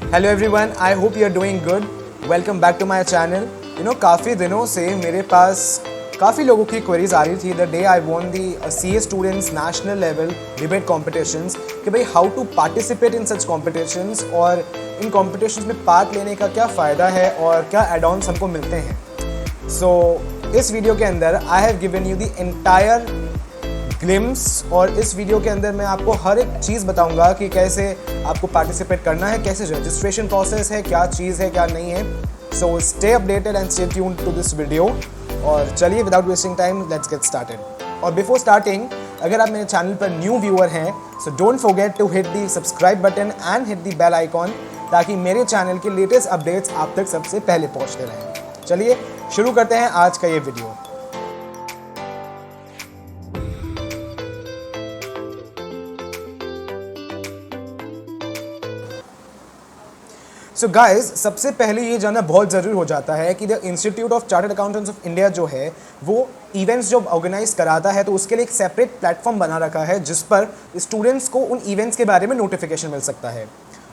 Hello everyone, I hope you are doing good. Welcome back to my channel. काफ़ी दिनों से मेरे पास काफ़ी लोगों की क्वेरीज आ रही थी the day I won the CA students national level debate competitions कि भाई how to participate in such competitions और इन कॉम्पिटिशंस में पार्ट लेने का क्या फ़ायदा है और क्या एड ऑन्स हमको मिलते हैं। सो इस वीडियो के अंदर I have given you the entire glimpse और इस वीडियो के अंदर मैं आपको हर एक चीज़ बताऊंगा कि कैसे आपको पार्टिसिपेट करना है, कैसे रजिस्ट्रेशन प्रोसेस है, क्या चीज़ है क्या नहीं है। So stay updated and stay tuned to this video. और चलिए without wasting time let's get started. और बिफोर स्टार्टिंग, अगर आप मेरे चैनल पर न्यू व्यूअर हैं so don't forget to hit the subscribe button and hit the bell icon ताकि मेरे चैनल के लेटेस्ट अपडेट्स आप तक सबसे पहले पहुँचते रहें। चलिए शुरू करते हैं आज का ये वीडियो। सो गाइज, सबसे पहले ये जानना बहुत ज़रूरी हो जाता है कि the institute of chartered accountants of India जो है वो इवेंट्स जब ऑर्गेनाइज कराता है तो उसके लिए एक सेपरेट प्लेटफॉर्म बना रखा है जिस पर स्टूडेंट्स को उन इवेंट्स के बारे में नोटिफिकेशन मिल सकता है।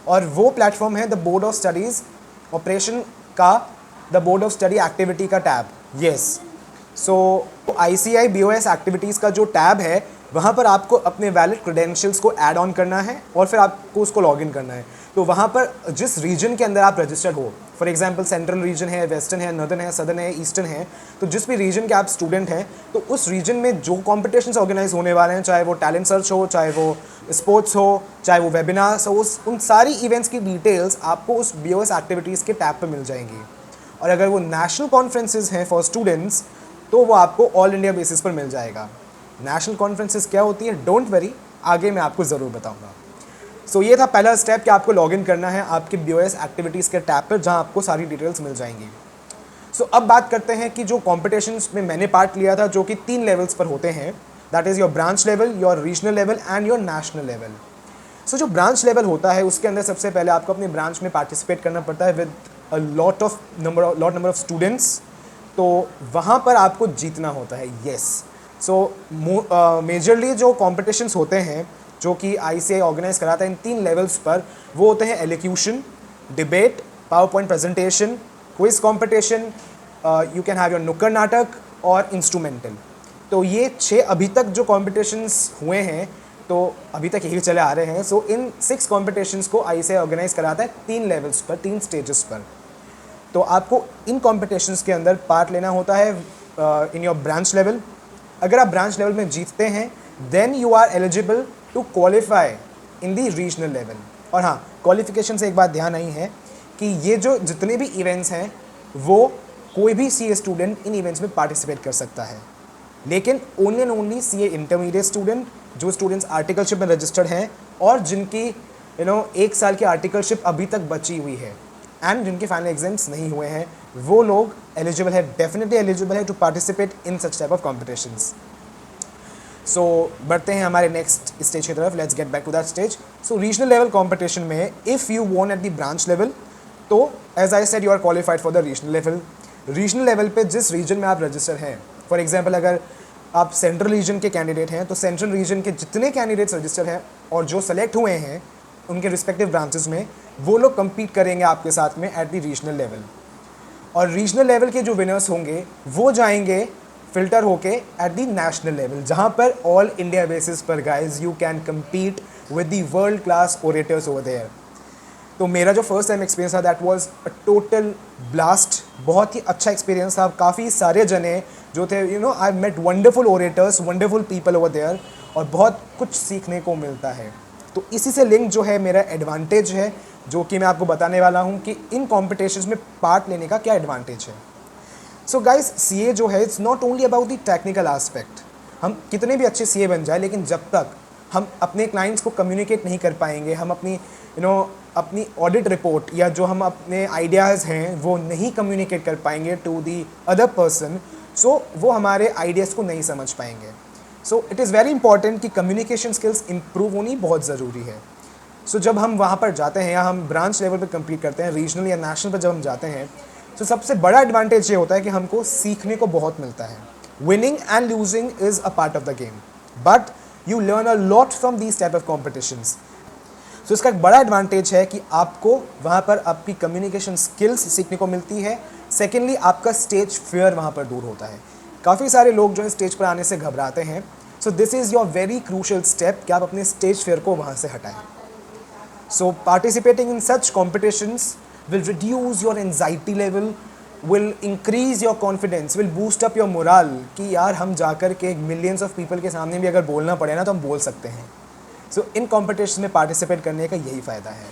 और वो प्लेटफॉर्म है the board of studies operation का the board of study activity का tab. Yes, so ICI BOS activities का जो टैब है वहाँ पर आपको अपने वैलिड क्रेडेंशियल्स को ऐड ऑन करना है और फिर आपको उसको लॉगिन करना है। तो वहाँ पर जिस रीजन के अंदर आप रजिस्टर्ड हो, फॉर एग्जांपल सेंट्रल रीजन है, वेस्टर्न है, नॉर्दर्न है, सदर्न है, ईस्टर्न है, तो जिस भी रीजन के आप स्टूडेंट हैं तो उस रीजन में जो कॉम्पिटिशन्स ऑर्गेनाइज होने वाले हैं, चाहे वो टैलेंट सर्च हो, चाहे वो स्पोर्ट्स हो, चाहे वो वेबिनार्स हो, उन सारी इवेंट्स की डिटेल्स आपको उस BOS एक्टिविटीज़ के टैब पर मिल जाएंगी। और अगर वो नेशनल कॉन्फ्रेंसेज हैं फॉर स्टूडेंट्स तो वो आपको ऑल इंडिया बेसिस पर मिल जाएगा। नेशनल कॉन्फ्रेंसेस क्या होती है, डोंट वरी, आगे मैं आपको ज़रूर बताऊंगा। सो ये था पहला स्टेप कि आपको लॉगिन करना है आपके BOS एक्टिविटीज़ के टैब पर जहां आपको सारी डिटेल्स मिल जाएंगी। सो अब बात करते हैं कि जो कॉम्पिटिशन्स में मैंने पार्ट लिया था जो कि 3 लेवल्स पर होते हैं, that is your branch level, your regional level and your national level. So जो ब्रांच लेवल होता है उसके अंदर सबसे पहले आपको अपने ब्रांच में पार्टिसिपेट करना पड़ता है with a lot number of students. तो वहाँ पर आपको जीतना होता है। येस, सो मेजरली जो कॉम्पिटिशन्स होते हैं जो कि ICI ऑर्गेनाइज कराता है इन 3 लेवल्स पर, वो होते हैं elocution, debate, power point presentation, quiz competition, you can have your नुक्कड़ नाटक और इंस्ट्रूमेंटल। तो ये 6 अभी तक जो कॉम्पिटिशन्स हुए हैं तो अभी तक यही चले आ रहे हैं। सो इन 6 कॉम्पिटिशन्स को ICI ऑर्गेनाइज कराता है 3 लेवल्स पर, 3 स्टेजेस पर। तो आपको इन कॉम्पिटिशन्स के अंदर पार्ट लेना होता है इन योर ब्रांच लेवल। अगर आप ब्रांच लेवल में जीतते हैं then you are eligible to qualify in the regional level. और हाँ, क्वालिफिकेशन से एक बात ध्यान आई है कि ये जो जितने भी इवेंट्स हैं वो कोई भी CA स्टूडेंट इन इवेंट्स में पार्टिसिपेट कर सकता है, लेकिन only and only CA intermediate student, जो स्टूडेंट्स आर्टिकलशिप में रजिस्टर्ड हैं और जिनकी 1 साल की आर्टिकलशिप अभी तक बची हुई है एंड जिनके फाइनल एग्जाम्स नहीं हुए हैं, वो लोग एलिजिबल है, डेफिनेटली एलिजिबल है to participate in such type of competitions. So बढ़ते हैं हमारे नेक्स्ट स्टेज की तरफ। Let's get back to that stage. So regional level competition में if you won at the branch level तो as I said you are qualified for the regional level. Regional level पे जिस reason में आप register हैं, for example अगर आप central region के कैंडिडेट हैं तो सेंट्रल रीजन के जितने कैंडिडेट्स रजिस्टर हैं और जो सेलेक्ट हुए हैं उनके रिस्पेक्टिव ब्रांचेस में, वो लोग कम्पीट करेंगे आपके साथ में एट द रीजनल लेवल। और रीजनल लेवल के जो विनर्स होंगे वो जाएंगे फिल्टर होके एट द नेशनल लेवल, जहाँ पर ऑल इंडिया बेसिस पर guys you can compete with the world class orators over there. तो मेरा जो फर्स्ट टाइम एक्सपीरियंस था that was a total blast. बहुत ही अच्छा एक्सपीरियंस था। काफ़ी सारे जने जो थे, I met wonderful orators, wonderful people over there और बहुत कुछ सीखने को मिलता है। तो इसी से लिंक जो है मेरा एडवांटेज है जो कि मैं आपको बताने वाला हूँ कि इन कॉम्पिटिशन्स में पार्ट लेने का क्या एडवांटेज है। सो गाइस, CA जो है it's not only about the technical aspect. हम कितने भी अच्छे CA बन जाए, लेकिन जब तक हम अपने क्लाइंट्स को कम्युनिकेट नहीं कर पाएंगे, हम अपनी ऑडिट रिपोर्ट या जो हम अपने आइडियाज़ हैं वो नहीं कम्युनिकेट कर पाएंगे टू दी अदर पर्सन, सो वो हमारे आइडियाज़ को नहीं समझ पाएंगे। So it is very important कि कम्युनिकेशन स्किल्स इम्प्रूव होनी बहुत ज़रूरी है। सो जब हम वहाँ पर जाते हैं या हम ब्रांच लेवल पर कंप्लीट करते हैं, रीजनल या नेशनल पर जब हम जाते हैं, तो सबसे बड़ा एडवांटेज ये होता है कि हमको सीखने को बहुत मिलता है। Winning and losing is a part of the game, but you learn a lot from these type of competitions. सो इसका एक बड़ा एडवांटेज है कि आपको वहाँ पर आपकी कम्युनिकेशन स्किल्स सीखने को मिलती है। सेकेंडली, आपका स्टेज फियर वहाँ पर दूर होता है। काफ़ी सारे लोग जो है स्टेज पर आने से घबराते हैं। So this is your very crucial step कि आप अपने स्टेज फियर को वहाँ से हटाएं। So participating in such competitions will reduce your anxiety level, will increase your confidence, will boost up your morale कि यार हम जाकर के millions of people के सामने भी अगर बोलना पड़े ना तो हम बोल सकते हैं। So इन competition में participate करने का यही फ़ायदा है।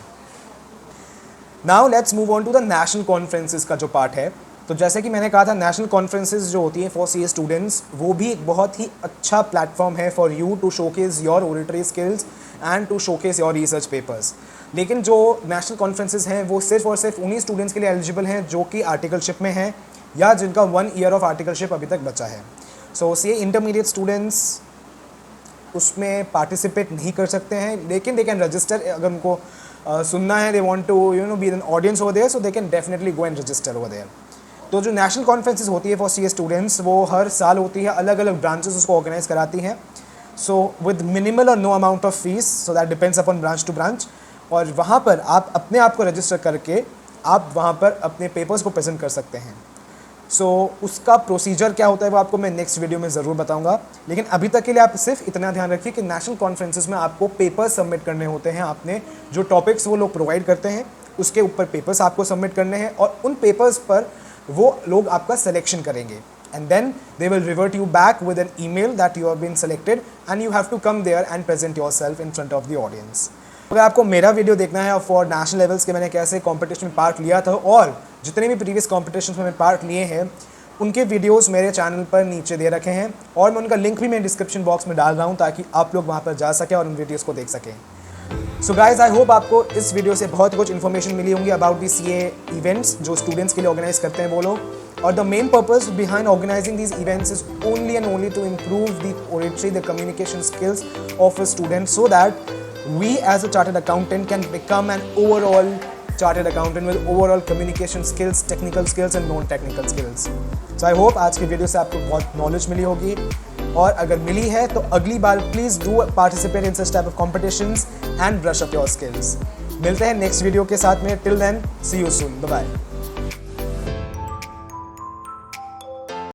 Now let's move on to the national conferences का जो पार्ट है। तो जैसे कि मैंने कहा था, नेशनल कॉन्फ्रेंसेज जो होती हैं फॉर सीए स्टूडेंट्स, वो भी एक बहुत ही अच्छा प्लेटफॉर्म है for you to showcase your oratory skills and to showcase your research papers. लेकिन जो नेशनल कॉन्फ्रेंसेज हैं वो सिर्फ और सिर्फ उन्हीं स्टूडेंट्स के लिए एलिजिबल हैं जो कि आर्टिकलशिप में हैं या जिनका 1 ईयर ऑफ आर्टिकलशिप अभी तक बचा है। सो सीए इंटरमीडिएट स्टूडेंट्स उसमें पार्टिसिपेट नहीं कर सकते हैं, लेकिन दे कैन रजिस्टर। अगर उनको सुनना है, they want to be an audience over there, so they can definitely go and register over there. तो जो नेशनल कॉन्फ्रेंसेज होती है फॉर सीए स्टूडेंट्स वो हर साल होती है, अलग अलग ब्रांचेस उसको ऑर्गेनाइज कराती हैं। सो विद मिनिमल और no amount of fees, so that depends upon branch to branch. और वहाँ पर आप अपने आप को रजिस्टर करके आप वहाँ पर अपने पेपर्स को प्रेजेंट कर सकते हैं। सो उसका प्रोसीजर क्या होता है वो आपको मैं नेक्स्ट वीडियो में ज़रूर बताऊंगा। लेकिन अभी तक के लिए आप सिर्फ इतना ध्यान रखिए कि नेशनल कॉन्फ्रेंसेस में आपको पेपर्स सबमिट करने होते हैं। आपने जो टॉपिक्स वो लोग प्रोवाइड करते हैं उसके ऊपर पेपर्स आपको सबमिट करने हैं और उन पेपर्स पर वो लोग आपका सिलेक्शन करेंगे and then they will revert you back with an email that you have been selected and you have to come there and present yourself in front of the audience। अगर आपको मेरा video देखना है for national levels के मैंने कैसे competition में part लिया था और जितने भी प्रीवियस कॉम्पिटिशन में मैंने पार्ट लिए हैं उनके वीडियोस मेरे चैनल पर नीचे दे रखे हैं और मैं उनका लिंक भी मैं डिस्क्रिप्शन बॉक्स में डाल रहा हूँ ताकि आप लोग वहाँ पर जा सकें और उन वीडियोस को देख सकें। सो गाइज, आई होप आपको इस वीडियो से बहुत कुछ इन्फॉर्मेशन मिली होंगी अबाउट दी सीए इवेंट्स जो स्टूडेंट्स के लिए ऑर्गेनाइज करते हैं वो लोग। और the main purpose behind organising these events is only and only to improve the oratory, the communication skills of a student so that we as a chartered accountant can become an overall chartered accountant with overall communication skills, technical skills and non-technical skills. So I hope आज की video से आपको बहुत knowledge मिली होगी और अगर मिली है तो अगली बार please do participate in such type of competitions and brush up your skills. मिलते हैं नेक्स्ट वीडियो के साथ में। Till then see you soon, bye bye.